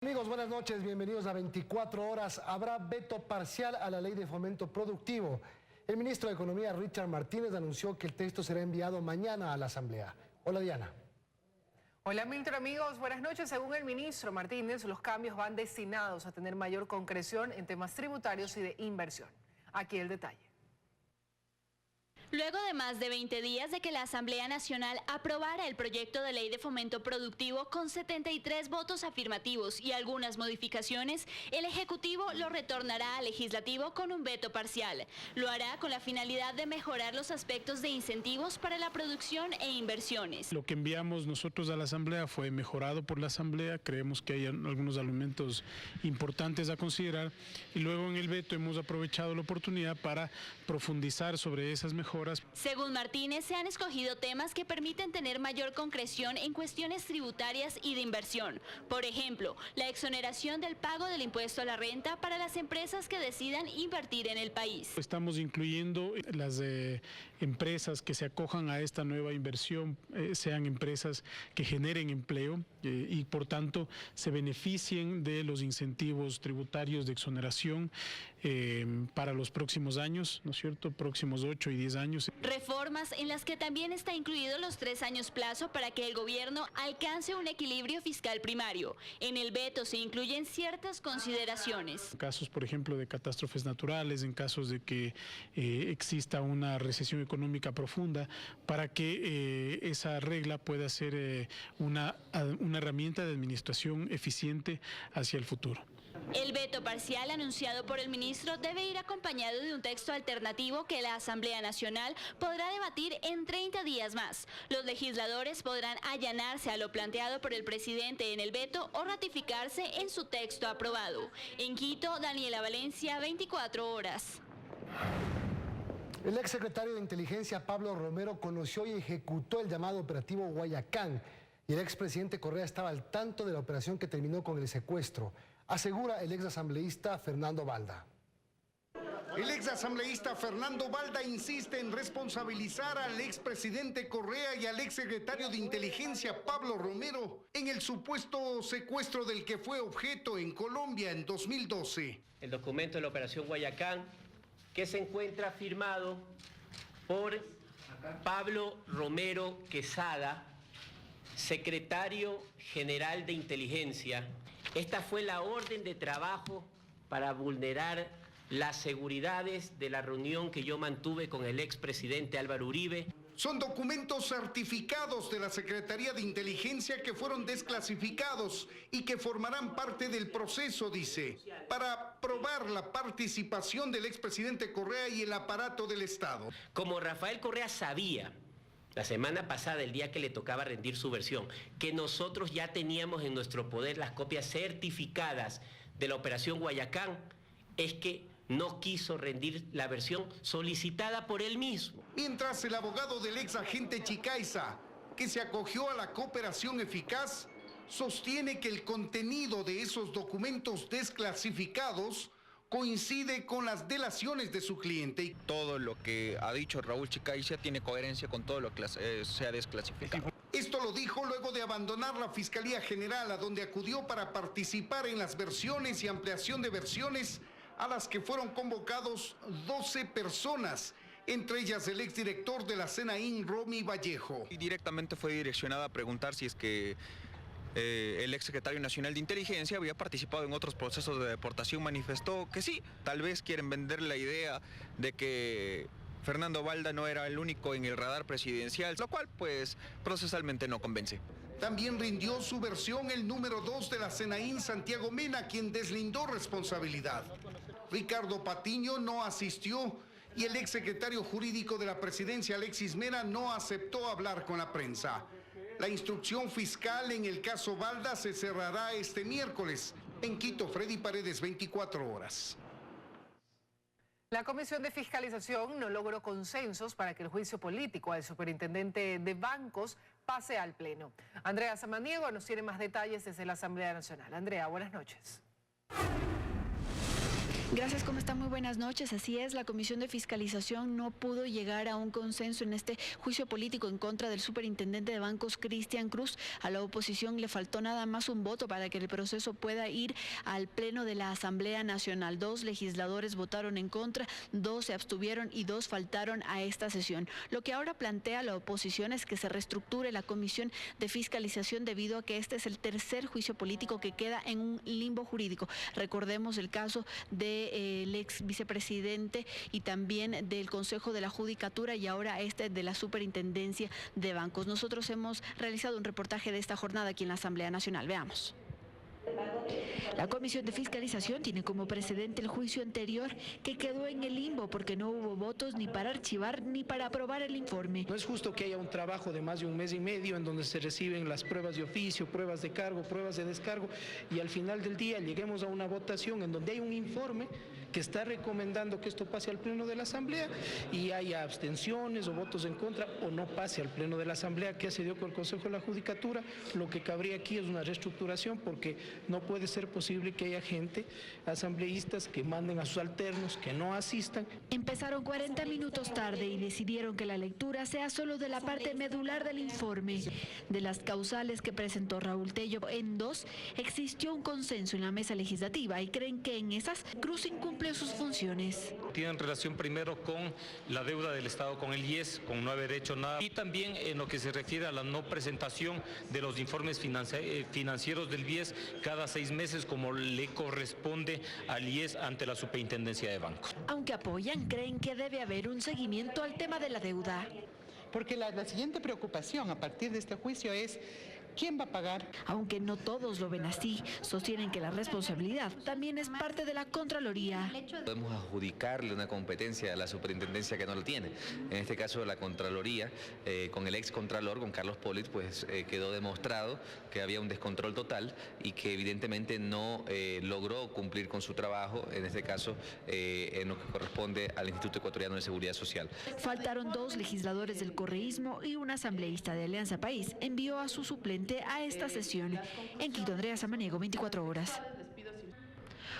Amigos, buenas noches, bienvenidos a 24 horas. Habrá veto parcial a la ley de fomento productivo. El ministro de Economía, Richard Martínez, anunció que el texto será enviado mañana a la Asamblea. Hola, Diana. Hola, Milton, amigos. Buenas noches. Según el ministro Martínez, los cambios van destinados a tener mayor concreción en temas tributarios y de inversión. Aquí el detalle. Luego de más de 20 días de que la Asamblea Nacional aprobara el proyecto de ley de fomento productivo con 73 votos afirmativos y algunas modificaciones, el Ejecutivo lo retornará al Legislativo con un veto parcial. Lo hará con la finalidad de mejorar los aspectos de incentivos para la producción e inversiones. Lo que enviamos nosotros a la Asamblea fue mejorado por la Asamblea, creemos que hay algunos elementos importantes a considerar y luego en el veto hemos aprovechado la oportunidad para profundizar sobre esas mejoras. Según Martínez, se han escogido temas que permiten tener mayor concreción en cuestiones tributarias y de inversión. Por ejemplo, la exoneración del pago del impuesto a la renta para las empresas que decidan invertir en el país. Estamos incluyendo las empresas que se acojan a esta nueva inversión, sean empresas que generen empleo y por tanto se beneficien de los incentivos tributarios de exoneración para los próximos años, ¿no es cierto?, próximos 8 y 10 años. Reformas en las que también está incluido los 3 años plazo para que el gobierno alcance un equilibrio fiscal primario. En el veto se incluyen ciertas consideraciones. En casos, por ejemplo, de catástrofes naturales, en casos de que exista una recesión económica profunda, para que esa regla pueda ser una herramienta de administración eficiente hacia el futuro. El veto parcial anunciado por el ministro debe ir acompañado de un texto alternativo que la Asamblea Nacional podrá debatir en 30 días más. Los legisladores podrán allanarse a lo planteado por el presidente en el veto o ratificarse en su texto aprobado. En Quito, Daniela Valencia, 24 horas. El exsecretario de Inteligencia, Pablo Romero, conoció y ejecutó el llamado operativo Guayacán. Y el expresidente Correa estaba al tanto de la operación que terminó con el secuestro, asegura el exasambleísta Fernando Balda. El exasambleísta Fernando Balda insiste en responsabilizar al expresidente Correa y al exsecretario de Inteligencia Pablo Romero en el supuesto secuestro del que fue objeto en Colombia en 2012. El documento de la Operación Guayacán, que se encuentra firmado por Pablo Romero Quesada, secretario general de Inteligencia. Esta fue la orden de trabajo para vulnerar las seguridades de la reunión que yo mantuve con el expresidente Álvaro Uribe. Son documentos certificados de la Secretaría de Inteligencia que fueron desclasificados y que formarán parte del proceso, dice, para probar la participación del expresidente Correa y el aparato del Estado. Como Rafael Correa sabía la semana pasada, el día que le tocaba rendir su versión, que nosotros ya teníamos en nuestro poder las copias certificadas de la Operación Guayacán, es que no quiso rendir la versión solicitada por él mismo. Mientras el abogado del ex agente Chicaiza, que se acogió a la cooperación eficaz, sostiene que el contenido de esos documentos desclasificados coincide con las delaciones de su cliente. Todo lo que ha dicho Raúl Chicaiza tiene coherencia con todo lo que se ha desclasificado. Esto lo dijo luego de abandonar la Fiscalía General, a donde acudió para participar en las versiones y ampliación de versiones a las que fueron convocados 12 personas, entre ellas el exdirector de la CNAIN, Romy Vallejo. Y directamente fue direccionada a preguntar si es que el exsecretario nacional de Inteligencia había participado en otros procesos de deportación. Manifestó que sí, tal vez quieren vender la idea de que Fernando Balda no era el único en el radar presidencial, lo cual pues procesalmente no convence. También rindió su versión el número 2 de la CNAIN, Santiago Mena, quien deslindó responsabilidad. Ricardo Patiño no asistió y el exsecretario jurídico de la presidencia, Alexis Mena, no aceptó hablar con la prensa. La instrucción fiscal en el caso Balda se cerrará este miércoles. En Quito, Freddy Paredes, 24 horas. La Comisión de Fiscalización no logró consensos para que el juicio político al superintendente de bancos pase al Pleno. Andrea Samaniego nos tiene más detalles desde la Asamblea Nacional. Andrea, buenas noches. Gracias, ¿cómo están? Muy buenas noches. Así es, la Comisión de Fiscalización no pudo llegar a un consenso en este juicio político en contra del superintendente de bancos, Cristian Cruz. A la oposición le faltó nada más un voto para que el proceso pueda ir al Pleno de la Asamblea Nacional. 2 legisladores votaron en contra, 2 se abstuvieron y 2 faltaron a esta sesión. Lo que ahora plantea la oposición es que se reestructure la Comisión de Fiscalización debido a que este es el tercer juicio político que queda en un limbo jurídico. Recordemos el caso del ex vicepresidente y también del Consejo de la Judicatura y ahora este de la Superintendencia de Bancos. Nosotros hemos realizado un reportaje de esta jornada aquí en la Asamblea Nacional. Veamos. La Comisión de Fiscalización tiene como precedente el juicio anterior que quedó en el limbo porque no hubo votos ni para archivar ni para aprobar el informe. No es justo que haya un trabajo de más de un mes y medio en donde se reciben las pruebas de oficio, pruebas de cargo, pruebas de descargo y al final del día lleguemos a una votación en donde hay un informe que está recomendando que esto pase al Pleno de la Asamblea y haya abstenciones o votos en contra o no pase al Pleno de la Asamblea, que se dio con el Consejo de la Judicatura. Lo que cabría aquí es una reestructuración porque no puede ser posible que haya gente, asambleístas, que manden a sus alternos, que no asistan. Empezaron 40 minutos tarde y decidieron que la lectura sea solo de la parte medular del informe. De las causales que presentó Raúl Tello, en 2 existió un consenso en la mesa legislativa y creen que en esas Cruz incumple sus funciones. Tienen relación primero con la deuda del Estado con el IES, con no haber hecho nada, y también en lo que se refiere a la no presentación de los informes financieros del IES cada 6 meses como le corresponde al IES ante la Superintendencia de Bancos. Aunque apoyan, creen que debe haber un seguimiento al tema de la deuda. Porque la siguiente preocupación a partir de este juicio es ¿quién va a pagar? Aunque no todos lo ven así, sostienen que la responsabilidad también es parte de la Contraloría. Podemos adjudicarle una competencia a la superintendencia que no lo tiene. En este caso, la Contraloría, con el ex Contralor, con Carlos Polit, pues quedó demostrado que había un descontrol total y que evidentemente no logró cumplir con su trabajo, en este caso, en lo que corresponde al Instituto Ecuatoriano de Seguridad Social. Faltaron 2 legisladores del correísmo y un asambleísta de Alianza País envió a su suplente a esta sesión. En Quito, Andrea Samaniego, 24 horas.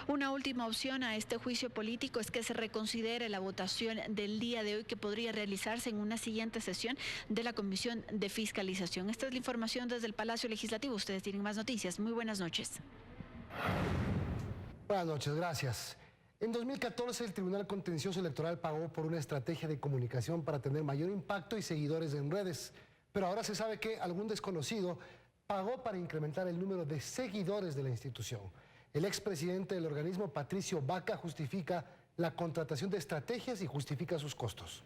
Una última opción a este juicio político es que se reconsidere la votación del día de hoy que podría realizarse en una siguiente sesión de la Comisión de Fiscalización. Esta es la información desde el Palacio Legislativo. Ustedes tienen más noticias. Muy buenas noches. Buenas noches, gracias. En 2014 el Tribunal Contencioso Electoral pagó por una estrategia de comunicación para tener mayor impacto y seguidores en redes. Pero ahora se sabe que algún desconocido pagó para incrementar el número de seguidores de la institución. El expresidente del organismo, Patricio Vaca, justifica la contratación de estrategias y justifica sus costos.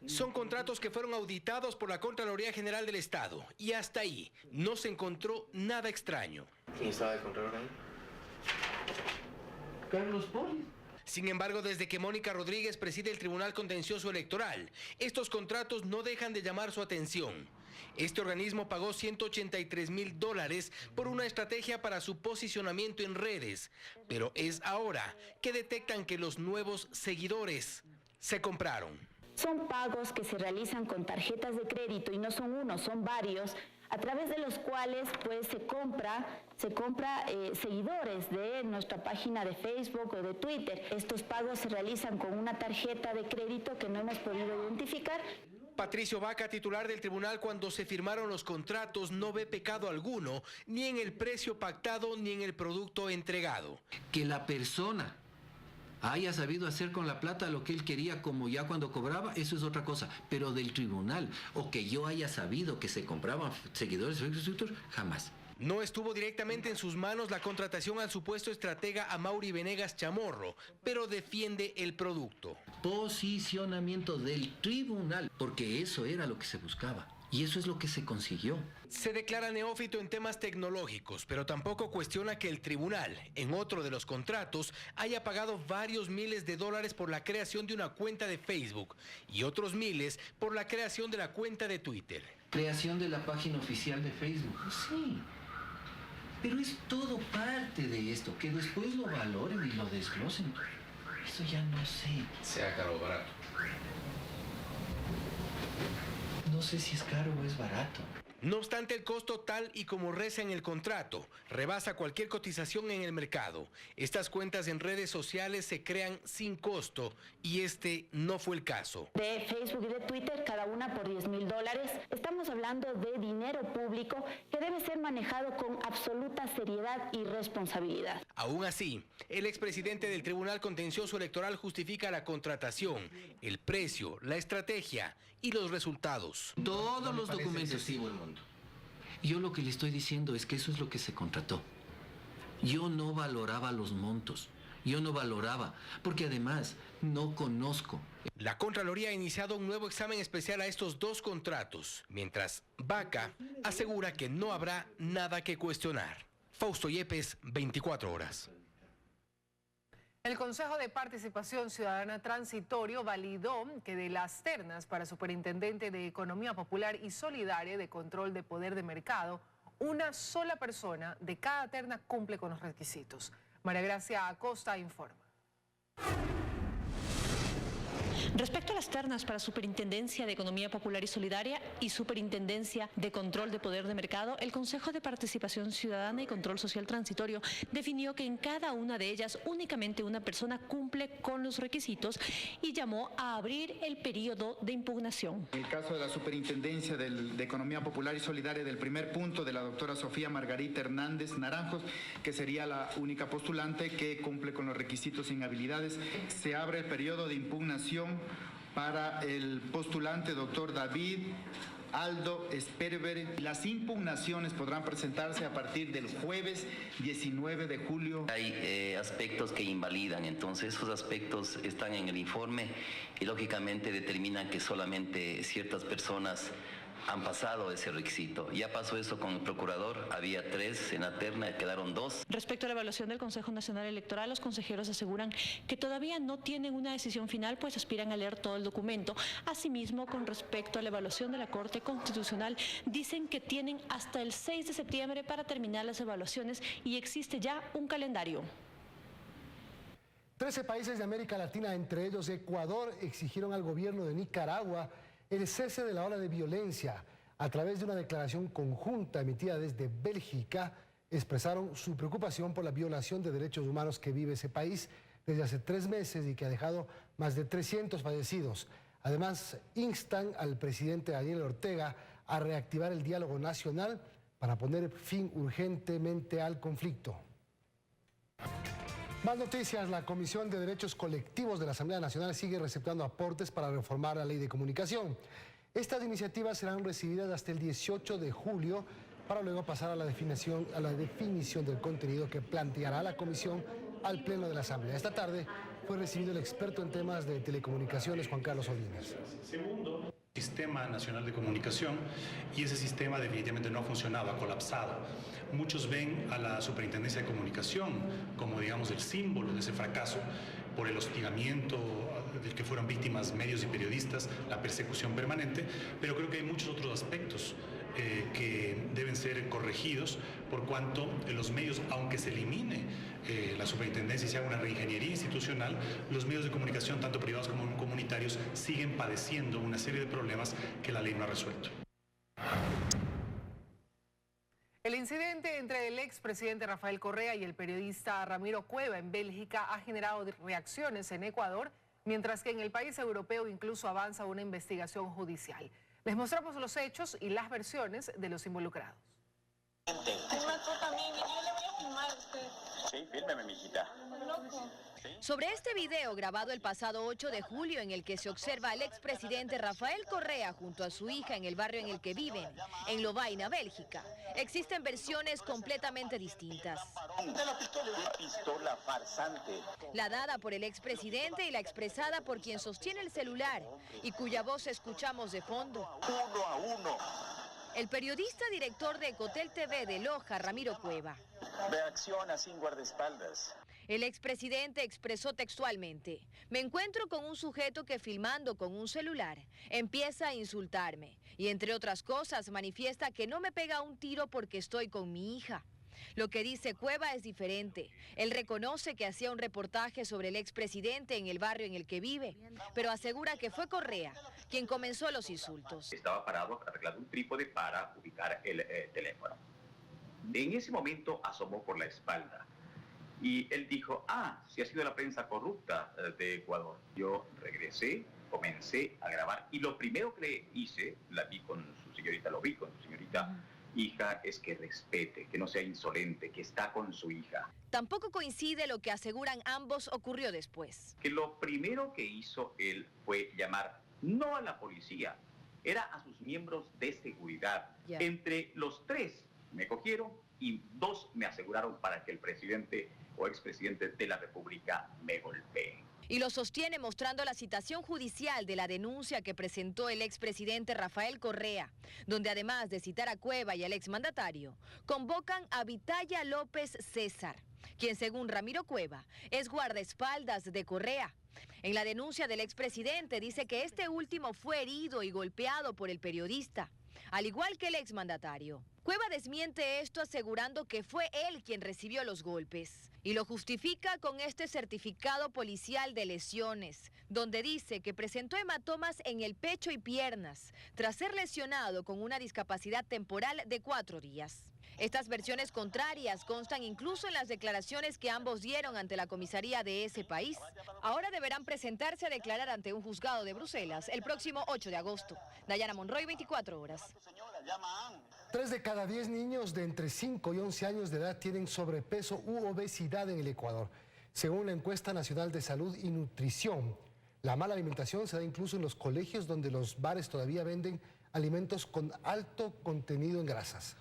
Son contratos que fueron auditados por la Contraloría General del Estado y hasta ahí no se encontró nada extraño. ¿Quién estaba de Contralor ahí? Carlos Polit. Sin embargo, desde que Mónica Rodríguez preside el Tribunal Contencioso Electoral, estos contratos no dejan de llamar su atención. Este organismo pagó $183.000 por una estrategia para su posicionamiento en redes, pero es ahora que detectan que los nuevos seguidores se compraron. Son pagos que se realizan con tarjetas de crédito y no son uno, son varios, a través de los cuales pues se compra seguidores de nuestra página de Facebook o de Twitter. Estos pagos se realizan con una tarjeta de crédito que no hemos podido identificar. Patricio Vaca, titular del tribunal, cuando se firmaron los contratos, no ve pecado alguno, ni en el precio pactado ni en el producto entregado. Que la persona haya sabido hacer con la plata lo que él quería como ya cuando cobraba, eso es otra cosa. Pero del tribunal, o que yo haya sabido que se compraban seguidores, jamás. No estuvo directamente en sus manos la contratación al supuesto estratega Amaury Venegas Chamorro, pero defiende el producto. Posicionamiento del tribunal, porque eso era lo que se buscaba. Y eso es lo que se consiguió. Se declara neófito en temas tecnológicos, pero tampoco cuestiona que el tribunal, en otro de los contratos, haya pagado varios miles de dólares por la creación de una cuenta de Facebook y otros miles por la creación de la cuenta de Twitter. Creación de la página oficial de Facebook, sí. Pero es todo parte de esto, que después lo valoren y lo desglosen. Eso ya no sé. Sea caro o barato. No sé si es caro o es barato. No obstante, el costo, tal y como reza en el contrato, rebasa cualquier cotización en el mercado. Estas cuentas en redes sociales se crean sin costo y este no fue el caso. De Facebook y de Twitter, cada una por $10,000. Estamos hablando de dinero público que debe ser manejado con absoluta seriedad y responsabilidad. Aún así, el expresidente del Tribunal Contencioso Electoral justifica la contratación, el precio, la estrategia y los resultados. Todos los documentos. Yo lo que le estoy diciendo es que eso es lo que se contrató. Yo no valoraba los montos. Yo no valoraba, porque además no conozco. La Contraloría ha iniciado un nuevo examen especial a estos dos contratos, mientras Vaca asegura que no habrá nada que cuestionar. Fausto Yepes, 24 horas. El Consejo de Participación Ciudadana Transitorio validó que de las ternas para Superintendente de Economía Popular y Solidaria de Control de Poder de Mercado, una sola persona de cada terna cumple con los requisitos. María Gracia Acosta informa. Respecto a las ternas para Superintendencia de Economía Popular y Solidaria y Superintendencia de Control de Poder de Mercado, el Consejo de Participación Ciudadana y Control Social Transitorio definió que en cada una de ellas únicamente una persona cumple con los requisitos y llamó a abrir el periodo de impugnación. En el caso de la Superintendencia de Economía Popular y Solidaria, del primer punto de la doctora Sofía Margarita Hernández Naranjos, que sería la única postulante que cumple con los requisitos e inhabilidades, se abre el periodo de impugnación para el postulante doctor David Aldo Sperber. Las impugnaciones podrán presentarse a partir del jueves 19 de julio. Hay aspectos que invalidan, entonces esos aspectos están en el informe y lógicamente determinan que solamente ciertas personas han pasado ese requisito. Ya pasó eso con el procurador, había 3 en la terna, quedaron 2. Respecto a la evaluación del Consejo Nacional Electoral, los consejeros aseguran que todavía no tienen una decisión final, pues aspiran a leer todo el documento. Asimismo, con respecto a la evaluación de la Corte Constitucional, dicen que tienen hasta el 6 de septiembre para terminar las evaluaciones y existe ya un calendario. 13 países de América Latina, entre ellos Ecuador, exigieron al gobierno de Nicaragua el cese de la ola de violencia. A través de una declaración conjunta emitida desde Bélgica, expresaron su preocupación por la violación de derechos humanos que vive ese país desde hace 3 meses y que ha dejado más de 300 fallecidos. Además, instan al presidente Daniel Ortega a reactivar el diálogo nacional para poner fin urgentemente al conflicto. Más noticias. La Comisión de Derechos Colectivos de la Asamblea Nacional sigue receptando aportes para reformar la ley de comunicación. Estas iniciativas serán recibidas hasta el 18 de julio para luego pasar a la definición del contenido que planteará la Comisión al Pleno de la Asamblea. Esta tarde fue recibido el experto en temas de telecomunicaciones, Juan Carlos Olines. Sistema Nacional de Comunicación, y ese sistema definitivamente no ha funcionado, ha colapsado. Muchos ven a la Superintendencia de Comunicación como, digamos, el símbolo de ese fracaso por el hostigamiento del que fueron víctimas medios y periodistas, la persecución permanente, pero creo que hay muchos otros aspectos que deben ser corregidos, por cuanto los medios, aunque se elimine la superintendencia y se haga una reingeniería institucional, los medios de comunicación, tanto privados como comunitarios, siguen padeciendo una serie de problemas que la ley no ha resuelto. El incidente entre el expresidente Rafael Correa y el periodista Ramiro Cueva en Bélgica ha generado reacciones en Ecuador, mientras que en el país europeo incluso avanza una investigación judicial. Les mostramos los hechos y las versiones de los involucrados. Sí, fírmeme, mijita. Sobre este video grabado el pasado 8 de julio en el que se observa al expresidente Rafael Correa junto a su hija en el barrio en el que viven, en Lovaina, Bélgica, existen versiones completamente distintas. Una pistola farsante. La dada por el expresidente y la expresada por quien sostiene el celular y cuya voz escuchamos de fondo. 1 a 1. El periodista director de Ecotel TV de Loja, Ramiro Cueva. Reacciona sin guardaespaldas. El expresidente expresó textualmente: me encuentro con un sujeto que filmando con un celular empieza a insultarme y entre otras cosas manifiesta que no me pega un tiro porque estoy con mi hija. Lo que dice Cueva es diferente. Él reconoce que hacía un reportaje sobre el expresidente en el barrio en el que vive, pero asegura que fue Correa quien comenzó los insultos. Estaba parado arreglando un trípode para ubicar el teléfono. En ese momento asomó por la espalda y él dijo, si ha sido la prensa corrupta de Ecuador. Yo regresé, comencé a grabar y lo primero que le hice, lo vi con su señorita hija, es que respete, que no sea insolente, que está con su hija. Tampoco coincide lo que aseguran ambos ocurrió después. Que lo primero que hizo él fue llamar no a la policía, era a sus miembros de seguridad. Entre los 3 me cogieron y 2 me aseguraron para que el presidente o expresidente de la República me golpee. Y lo sostiene mostrando la citación judicial de la denuncia que presentó el expresidente Rafael Correa, donde además de citar a Cueva y al exmandatario, convocan a Vitaya López César, quien según Ramiro Cueva es guardaespaldas de Correa. En la denuncia del expresidente dice que este último fue herido y golpeado por el periodista, al igual que el exmandatario. Cueva desmiente esto asegurando que fue él quien recibió los golpes y lo justifica con este certificado policial de lesiones, donde dice que presentó hematomas en el pecho y piernas tras ser lesionado con una discapacidad temporal de 4 días. Estas versiones contrarias constan incluso en las declaraciones que ambos dieron ante la comisaría de ese país. Ahora deberán presentarse a declarar ante un juzgado de Bruselas el próximo 8 de agosto. Dayana Monroy, 24 horas. 3 de cada 10 niños de entre 5 y 11 años de edad tienen sobrepeso u obesidad en el Ecuador. Según la encuesta nacional de salud y nutrición, la mala alimentación se da incluso en los colegios donde los bares todavía venden alimentos con alto contenido en grasas.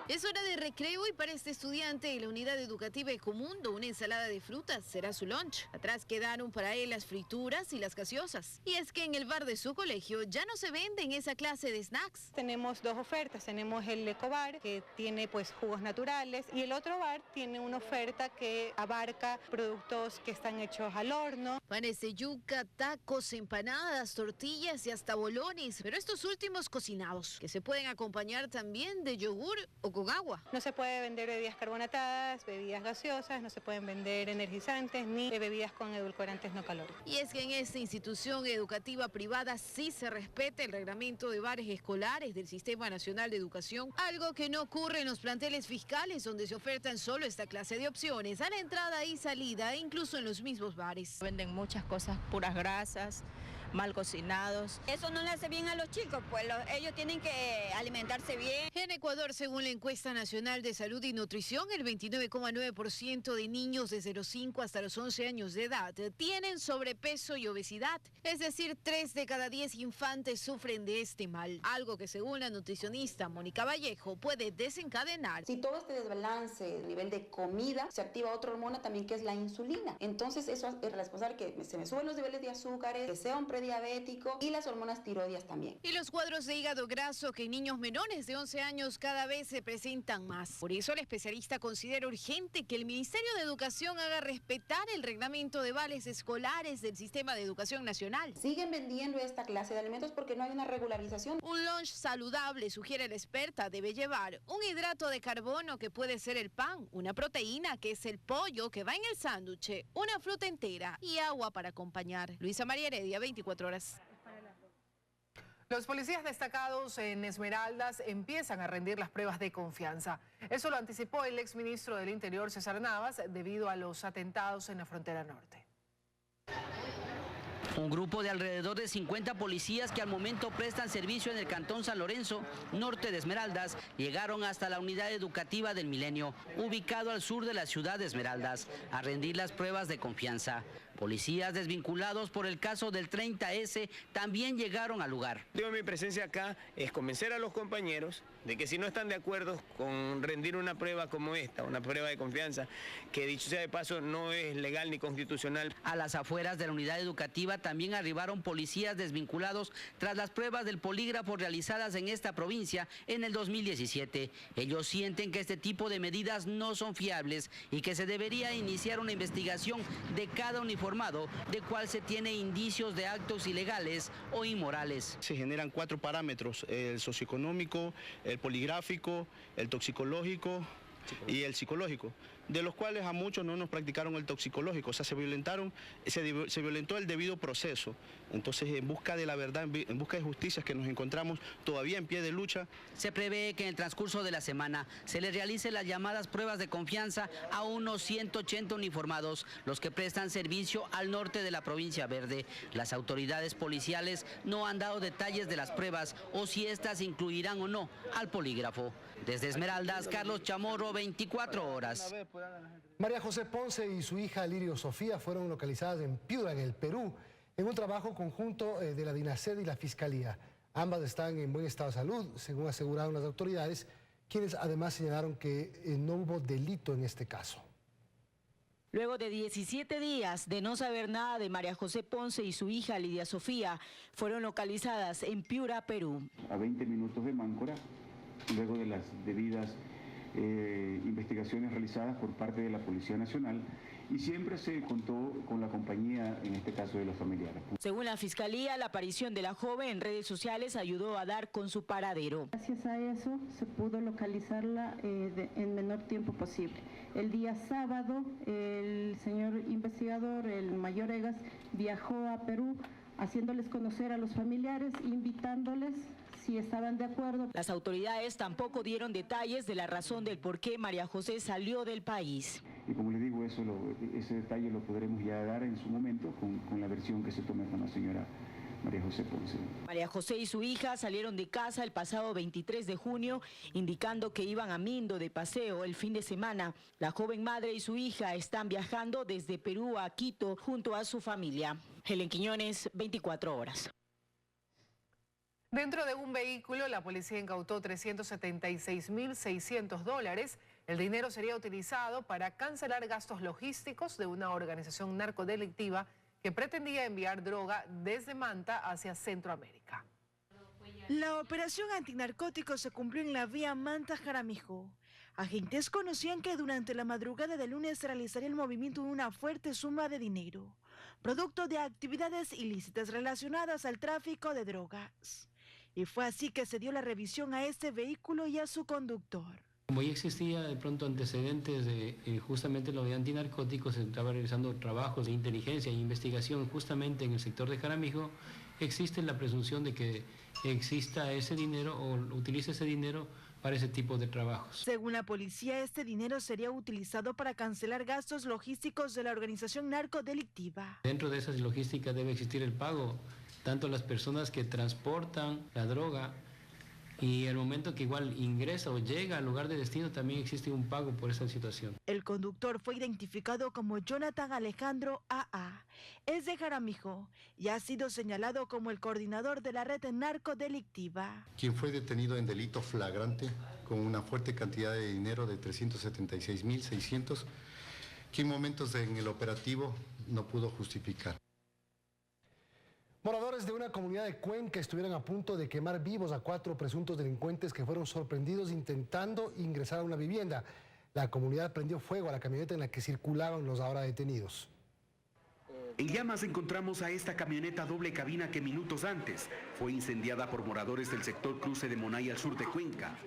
Es hora de recreo y para este estudiante en la unidad educativa Ecomundo una ensalada de frutas será su lunch. Atrás quedaron para él las frituras y las gaseosas. Y es que en el bar de su colegio ya no se venden esa clase de snacks. Tenemos 2 ofertas, tenemos el Ecobar que tiene pues jugos naturales y el otro bar tiene una oferta que abarca productos que están hechos al horno. Panes de yuca, tacos, empanadas, tortillas y hasta bolones, pero estos últimos cocinados, que se pueden acompañar también de yogur o con agua. No se puede vender bebidas carbonatadas, bebidas gaseosas, no se pueden vender energizantes ni bebidas con edulcorantes no calóricos. Y es que en esta institución educativa privada sí se respeta el reglamento de bares escolares del Sistema Nacional de Educación, algo que no ocurre en los planteles fiscales donde se ofertan solo esta clase de opciones a la entrada y salida e incluso en los mismos bares. Venden muchas cosas, puras grasas, mal cocinados. Eso no le hace bien a los chicos, pues ellos tienen que alimentarse bien. En Ecuador, según la encuesta nacional de salud y nutrición, el 29,9% de niños desde los 5 hasta los 11 años de edad tienen sobrepeso y obesidad. Es decir, 3 de cada 10 infantes sufren de este mal, algo que según la nutricionista Mónica Vallejo puede desencadenar. Si todo este desbalance a nivel de comida, se activa otra hormona también que es la insulina. Entonces eso es responsable que se me suben los niveles de azúcares, que sea un prediabético y las hormonas tiroideas también. Y los cuadros de hígado graso que en niños menores de 11 años cada vez se presentan más. Por eso el especialista considera urgente que el Ministerio de Educación haga respetar el reglamento de vales escolares del Sistema de Educación Nacional. Siguen vendiendo esta clase de alimentos porque no hay una regularización. Un lunch saludable, sugiere la experta, debe llevar un hidrato de carbono que puede ser el pan, una proteína que es el pollo que va en el sándwich, una fruta entera y agua para acompañar. Luisa María Heredia, 24 horas. Los policías destacados en Esmeraldas empiezan a rendir las pruebas de confianza. Eso lo anticipó el exministro del Interior, César Navas, debido a los atentados en la frontera norte. Un grupo de alrededor de 50 policías que al momento prestan servicio en el Cantón San Lorenzo, norte de Esmeraldas, llegaron hasta la unidad educativa del Milenio, ubicado al sur de la ciudad de Esmeraldas, a rendir las pruebas de confianza. Policías desvinculados por el caso del 30S también llegaron al lugar. Mi presencia acá es convencer a los compañeros de que si no están de acuerdo con rendir una prueba como esta, una prueba de confianza, que dicho sea de paso no es legal ni constitucional. A las afueras de la unidad educativa también arribaron policías desvinculados tras las pruebas del polígrafo realizadas en esta provincia en el 2017. Ellos sienten que este tipo de medidas no son fiables y que se debería iniciar una investigación de cada uniformado de cual se tiene indicios de actos ilegales o inmorales. Se generan 4 parámetros, el socioeconómico, el poligráfico, el toxicológico, y el psicológico, de los cuales a muchos no nos practicaron el toxicológico, o sea, se violentó el debido proceso. Entonces, en busca de la verdad, en busca de justicia, que nos encontramos todavía en pie de lucha. Se prevé que en el transcurso de la semana se les realice las llamadas pruebas de confianza a unos 180 uniformados, los que prestan servicio al norte de la provincia verde. Las autoridades policiales no han dado detalles de las pruebas o si éstas incluirán o no al polígrafo. Desde Esmeraldas, Carlos Chamorro, 24 horas. María José Ponce y su hija Lirio Sofía fueron localizadas en Piura, en el Perú, en un trabajo conjunto de la DINASED y la Fiscalía. Ambas están en buen estado de salud, según aseguraron las autoridades, quienes además señalaron que no hubo delito en este caso. Luego de 17 días de no saber nada de María José Ponce y su hija Lidia Sofía, fueron localizadas en Piura, Perú. A 20 minutos de Máncora, luego de las debidas investigaciones realizadas por parte de la Policía Nacional, y siempre se contó con la compañía, en este caso, de los familiares. Según la Fiscalía, la aparición de la joven en redes sociales ayudó a dar con su paradero. Gracias a eso se pudo localizarla en menor tiempo posible. El día sábado, el señor investigador, el mayor Egas, viajó a Perú, haciéndoles conocer a los familiares, invitándoles si estaban de acuerdo. Las autoridades tampoco dieron detalles de la razón del por qué María José salió del país. Y como les digo, ese detalle lo podremos ya dar en su momento con la versión que se tome con la señora María José Ponce. María José y su hija salieron de casa el pasado 23 de junio, indicando que iban a Mindo de paseo el fin de semana. La joven madre y su hija están viajando desde Perú a Quito junto a su familia. Helen Quiñones, 24 horas. Dentro de un vehículo, la policía incautó $376.600. El dinero sería utilizado para cancelar gastos logísticos de una organización narcodelictiva que pretendía enviar droga desde Manta hacia Centroamérica. La operación antinarcóticos se cumplió en la vía Manta-Jaramillo. Agentes conocían que durante la madrugada del lunes se realizaría el movimiento de una fuerte suma de dinero, producto de actividades ilícitas relacionadas al tráfico de drogas. Y fue así que se dio la revisión a este vehículo y a su conductor. Como ya existía de pronto antecedentes de justamente lo de antinarcóticos, se estaba realizando trabajos de inteligencia e investigación justamente en el sector de Jaramillo, existe la presunción de que exista ese dinero o utilice ese dinero para ese tipo de trabajos. Según la policía, este dinero sería utilizado para cancelar gastos logísticos de la organización narcodelictiva. Dentro de esas logísticas debe existir el pago, tanto a las personas que transportan la droga, y el momento que igual ingresa o llega al lugar de destino también existe un pago por esa situación. El conductor fue identificado como Jonathan Alejandro A.A. Es de Jaramillo y ha sido señalado como el coordinador de la red narcodelictiva. Quien fue detenido en delito flagrante con una fuerte cantidad de dinero de 376.600, que en momentos en el operativo no pudo justificar. Moradores de una comunidad de Cuenca estuvieron a punto de quemar vivos a 4 presuntos delincuentes que fueron sorprendidos intentando ingresar a una vivienda. La comunidad prendió fuego a la camioneta en la que circulaban los ahora detenidos. En llamas encontramos a esta camioneta doble cabina que minutos antes fue incendiada por moradores del sector Cruce de Monay al sur de Cuenca.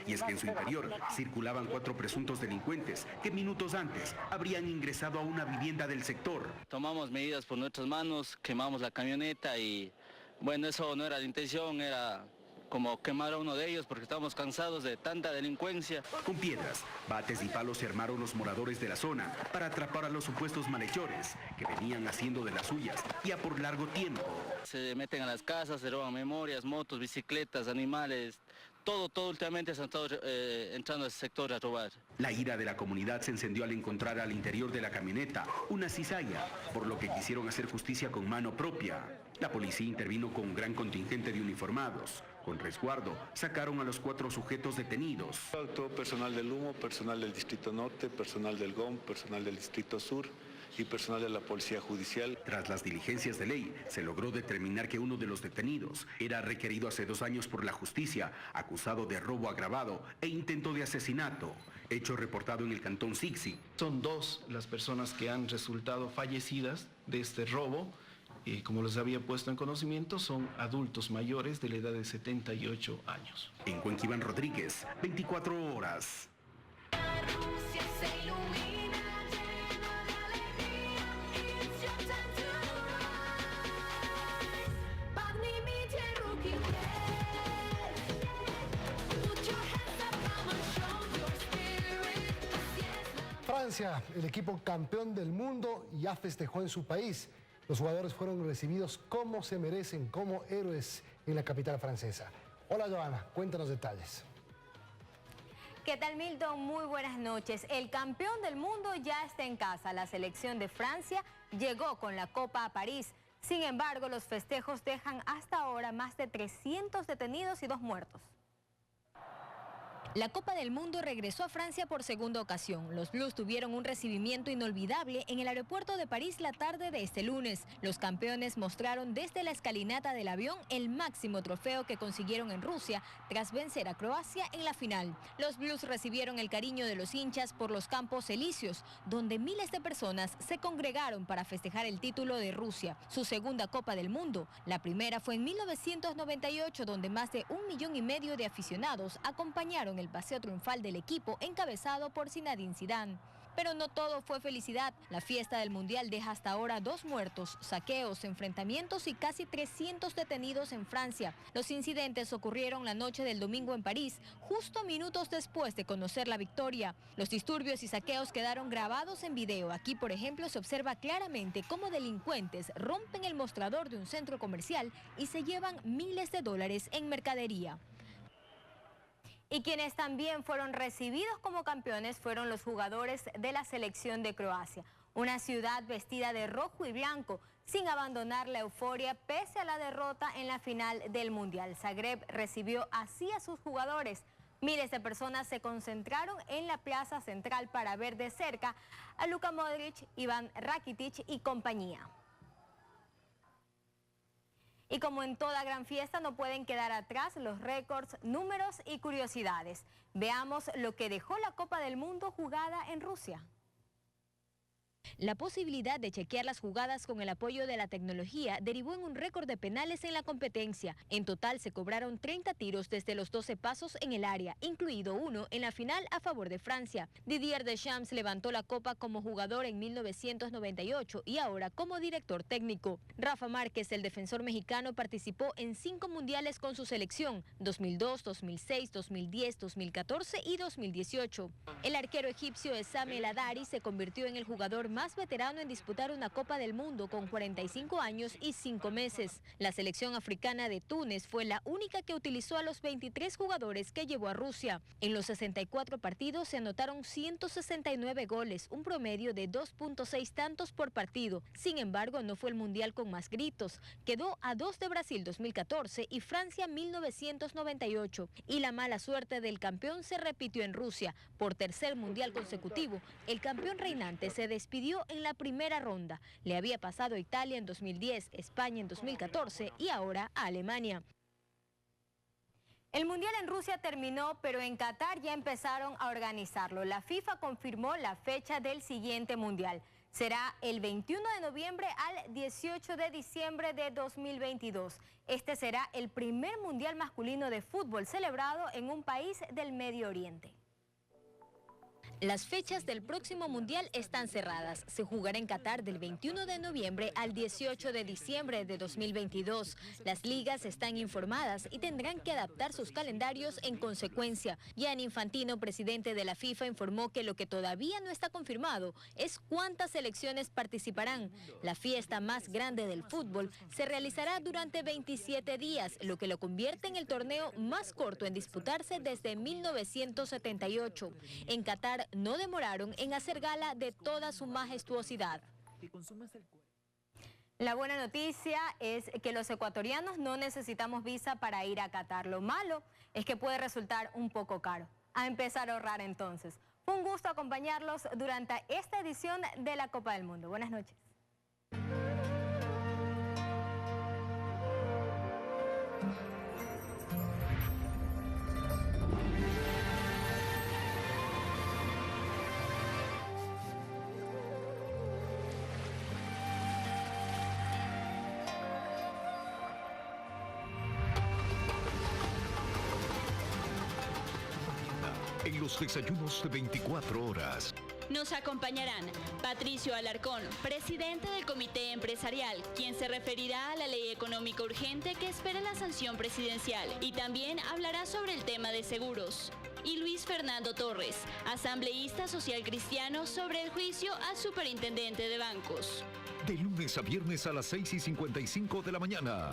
Y es que en su interior circulaban 4 presuntos delincuentes que minutos antes habrían ingresado a una vivienda del sector. Tomamos medidas por nuestras manos, quemamos la camioneta y bueno, eso no era la intención, era como quemar a uno de ellos porque estábamos cansados de tanta delincuencia. Con piedras, bates y palos se armaron los moradores de la zona para atrapar a los supuestos malhechores que venían haciendo de las suyas ya por largo tiempo. Se meten a las casas, se roban memorias, motos, bicicletas, animales. Todo últimamente se han estado entrando a ese sector a robar. La ira de la comunidad se encendió al encontrar al interior de la camioneta una cizalla, por lo que quisieron hacer justicia con mano propia. La policía intervino con un gran contingente de uniformados. Con resguardo, sacaron a los 4 sujetos detenidos. Actuó personal del Humo, personal del Distrito Norte, personal del GOM, personal del Distrito Sur y personal de la Policía Judicial. Tras las diligencias de ley, se logró determinar que uno de los detenidos era requerido hace 2 años por la justicia, acusado de robo agravado e intento de asesinato, hecho reportado en el cantón Sixi. Son 2 las personas que han resultado fallecidas de este robo. Como les había puesto en conocimiento, son adultos mayores de la edad de 78 años. En Cuenca, Iván Rodríguez, 24 horas. Francia, el equipo campeón del mundo, ya festejó en su país. Los jugadores fueron recibidos como se merecen, como héroes en la capital francesa. Hola Joana, cuéntanos detalles. ¿Qué tal, Milton? Muy buenas noches. El campeón del mundo ya está en casa. La selección de Francia llegó con la Copa a París. Sin embargo, los festejos dejan hasta ahora más de 300 detenidos y 2 muertos. La Copa del Mundo regresó a Francia por segunda ocasión. Los Blues tuvieron un recibimiento inolvidable en el aeropuerto de París la tarde de este lunes. Los campeones mostraron desde la escalinata del avión el máximo trofeo que consiguieron en Rusia tras vencer a Croacia en la final. Los Blues recibieron el cariño de los hinchas por los Campos Elíseos, donde miles de personas se congregaron para festejar el título de Rusia, su segunda Copa del Mundo. La primera fue en 1998, donde más de 1,5 millones de aficionados acompañaron el paseo triunfal del equipo encabezado por Zinedine Zidane. Pero no todo fue felicidad. La fiesta del Mundial deja hasta ahora 2 muertos, saqueos, enfrentamientos y casi 300 detenidos en Francia. Los incidentes ocurrieron la noche del domingo en París, justo minutos después de conocer la victoria. Los disturbios y saqueos quedaron grabados en video. Aquí, por ejemplo, se observa claramente cómo delincuentes rompen el mostrador de un centro comercial y se llevan miles de dólares en mercadería. Y quienes también fueron recibidos como campeones fueron los jugadores de la selección de Croacia. Una ciudad vestida de rojo y blanco, sin abandonar la euforia pese a la derrota en la final del Mundial. Zagreb recibió así a sus jugadores. Miles de personas se concentraron en la plaza central para ver de cerca a Luka Modric, Ivan Rakitic y compañía. Y como en toda gran fiesta no pueden quedar atrás los récords, números y curiosidades. Veamos lo que dejó la Copa del Mundo jugada en Rusia. La posibilidad de chequear las jugadas con el apoyo de la tecnología derivó en un récord de penales en la competencia. En total se cobraron 30 tiros desde los 12 pasos en el área, incluido uno en la final a favor de Francia. Didier Deschamps levantó la copa como jugador en 1998 y ahora como director técnico. Rafa Márquez, el defensor mexicano, participó en 5 mundiales con su selección, 2002, 2006, 2010, 2014 y 2018. El arquero egipcio Essam El Hadari se convirtió en el jugador más veterano en disputar una Copa del Mundo con 45 años y 5 meses. La selección africana de Túnez fue la única que utilizó a los 23 jugadores que llevó a Rusia. En los 64 partidos se anotaron 169 goles, un promedio de 2.6 tantos por partido. Sin embargo, no fue el mundial con más gritos. Quedó a 2 de Brasil 2014 y Francia 1998. Y la mala suerte del campeón se repitió en Rusia. Por tercer mundial consecutivo, el campeón reinante se despidió en la primera ronda. Le había pasado a Italia en 2010, España en 2014 y ahora a Alemania. El Mundial en Rusia terminó, pero en Qatar ya empezaron a organizarlo. La FIFA confirmó la fecha del siguiente Mundial. Será el 21 de noviembre al 18 de diciembre de 2022. Este será el primer Mundial masculino de fútbol celebrado en un país del Medio Oriente. Las fechas del próximo Mundial están cerradas. Se jugará en Qatar del 21 de noviembre al 18 de diciembre de 2022. Las ligas están informadas y tendrán que adaptar sus calendarios en consecuencia. Gianni Infantino, presidente de la FIFA, informó que lo que todavía no está confirmado es cuántas selecciones participarán. La fiesta más grande del fútbol se realizará durante 27 días, lo que lo convierte en el torneo más corto en disputarse desde 1978. En Qatar no demoraron en hacer gala de toda su majestuosidad. La buena noticia es que los ecuatorianos no necesitamos visa para ir a Qatar. Lo malo es que puede resultar un poco caro. A empezar a ahorrar entonces. Fue un gusto acompañarlos durante esta edición de la Copa del Mundo. Buenas noches. En los desayunos de 24 horas. Nos acompañarán Patricio Alarcón, presidente del Comité Empresarial, quien se referirá a la ley económica urgente que espera la sanción presidencial y también hablará sobre el tema de seguros. y Luis Fernando Torres, asambleísta social cristiano, sobre el juicio al superintendente de bancos. De lunes a viernes a las 6:55 de la mañana.